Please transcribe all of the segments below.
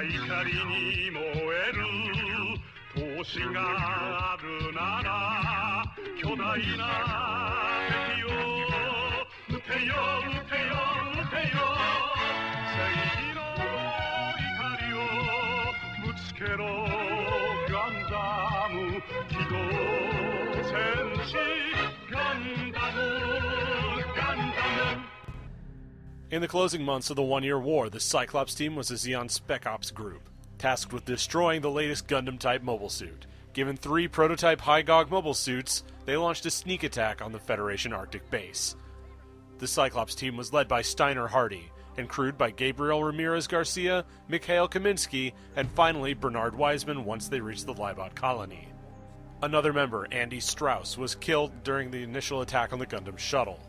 怒りに燃える闘志があるなら巨大な敵を撃てよ撃てよ撃てよ正義の怒りをぶつけろガンダム機動戦士ガンダムガンダム In the closing months of the one-year war, the Cyclops team was a Zeon Spec Ops group, tasked with destroying the latest Gundam-type mobile suit. Given 3 prototype High-Gog mobile suits, they launched a sneak attack on the Federation Arctic base. The Cyclops team was led by Steiner Hardy, and crewed by Gabriel Ramirez Garcia, Mikhail Kaminsky, and finally Bernard Wiseman once they reached the Libot colony. Another member, Andy Strauss, was killed during the initial attack on the Gundam shuttle.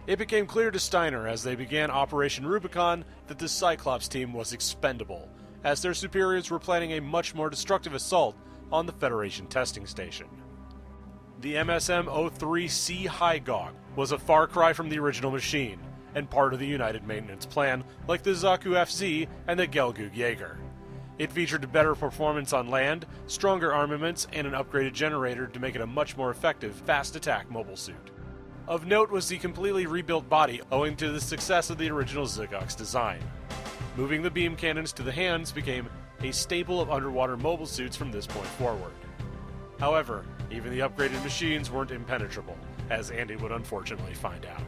It became clear to Steiner as they began Operation Rubicon that the Cyclops team was expendable, as their superiors were planning a much more destructive assault on the Federation testing station. The MSM-03C High-Gog was a far cry from the original machine, and part of the United Maintenance Plan, like the Zaku FZ and the Gelgoog Jaeger. It featured better performance on land, stronger armaments, and an upgraded generator to make it a much more effective, fast-attack mobile suit. Of note was the completely rebuilt body, owing to the success of the original Zigok's design. Moving the beam cannons to the hands became a staple of underwater mobile suits from this point forward. However, even the upgraded machines weren't impenetrable, as Andy would unfortunately find out.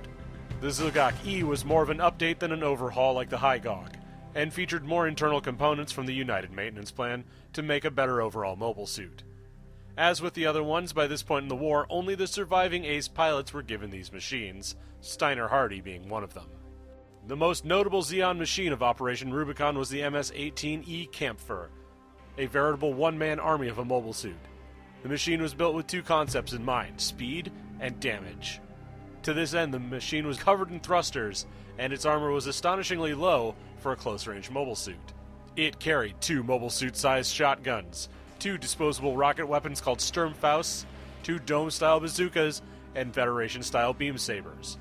The Zigok E was more of an update than an overhaul like the High-Gog, and featured more internal components from the United Maintenance Plan to make a better overall mobile suit. As with the other ones, by this point in the war, only the surviving ace pilots were given these machines, Steiner Hardy being one of them. The most notable Zeon machine of Operation Rubicon was the MS-18E Kampfer, a veritable one-man army of a mobile suit. The machine was built with 2 concepts in mind, speed and damage. To this end, the machine was covered in thrusters, and its armor was astonishingly low for a close-range mobile suit. It carried 2 mobile suit-sized shotguns, 2 disposable rocket weapons called Sturmfausts, 2 dome-style bazookas, and Federation-style beam sabers.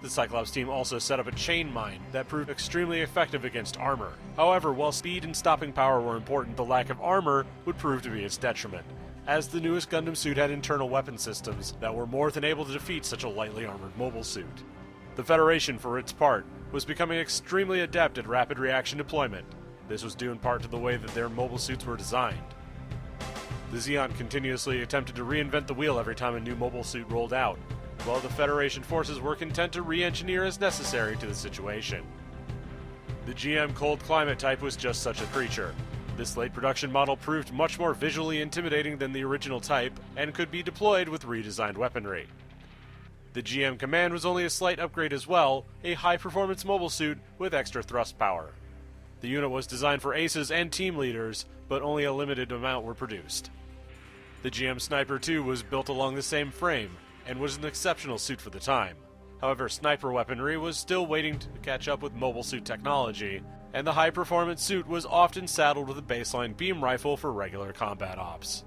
The Cyclops team also set up a chain mine that proved extremely effective against armor. However, while speed and stopping power were important, the lack of armor would prove to be its detriment, as the newest Gundam suit had internal weapon systems that were more than able to defeat such a lightly armored mobile suit. The Federation, for its part, was becoming extremely adept at rapid reaction deployment. This was due in part to the way that their mobile suits were designed. The Zeon continuously attempted to reinvent the wheel every time a new mobile suit rolled out, while the Federation forces were content to re-engineer as necessary to the situation. The GM Cold Climate type was just such a creature. This late production model proved much more visually intimidating than the original type, and could be deployed with redesigned weaponry. The GM Command was only a slight upgrade as well, a high-performance mobile suit with extra thrust power. The unit was designed for aces and team leaders, but only a limited amount were produced. The GM Sniper 2 was built along the same frame, and was an exceptional suit for the time. However, sniper weaponry was still waiting to catch up with mobile suit technology, and the high-performance suit was often saddled with a baseline beam rifle for regular combat ops.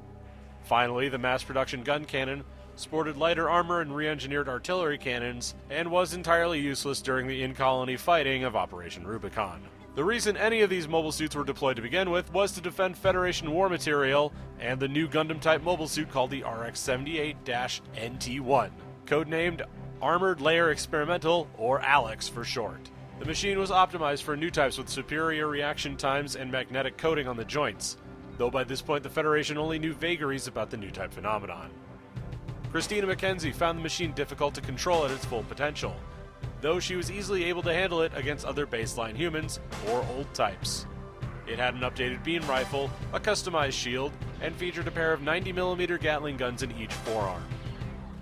Finally, the mass-production gun cannon sported lighter armor and re-engineered artillery cannons, and was entirely useless during the in-colony fighting of Operation Rubicon. The reason any of these mobile suits were deployed to begin with was to defend Federation war material and the new Gundam-type mobile suit called the RX-78-NT-1, codenamed Armored Layer Experimental, or ALEX for short. The machine was optimized for new types with superior reaction times and magnetic coating on the joints, though by this point the Federation only knew vagaries about the new type phenomenon. Christina McKenzie found the machine difficult to control at its full potential, though she was easily able to handle it against other baseline humans or old types. It had an updated beam rifle, a customized shield, and featured a pair of 90mm Gatling guns in each forearm.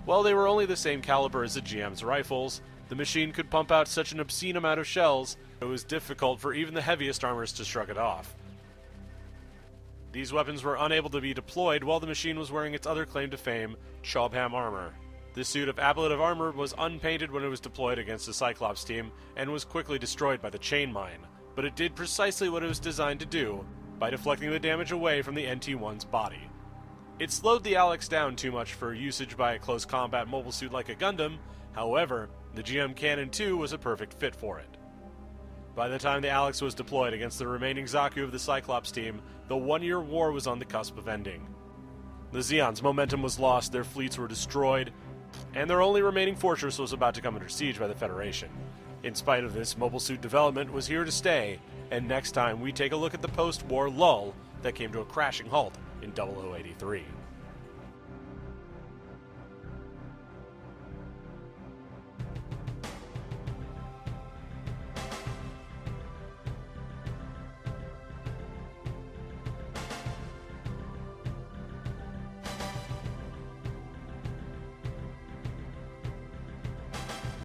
While they were only the same caliber as the GM's rifles, the machine could pump out such an obscene amount of shells it was difficult for even the heaviest armors to shrug it off. These weapons were unable to be deployed while the machine was wearing its other claim to fame, Chobham armor. This suit of ablative armor was unpainted when it was deployed against the Cyclops team, and was quickly destroyed by the chain mine, but it did precisely what it was designed to do, by deflecting the damage away from the NT-1's body. It slowed the ALEX down too much for usage by a close combat mobile suit like a Gundam, however, the GM Cannon 2 was a perfect fit for it. By the time the Alex was deployed against the remaining Zaku of the Cyclops team, the one-year war was on the cusp of ending. The Zeon's momentum was lost, their fleets were destroyed, and their only remaining fortress was about to come under siege by the Federation. In spite of this, mobile suit development was here to stay, and next time we take a look at the post-war lull that came to a crashing halt in 0083.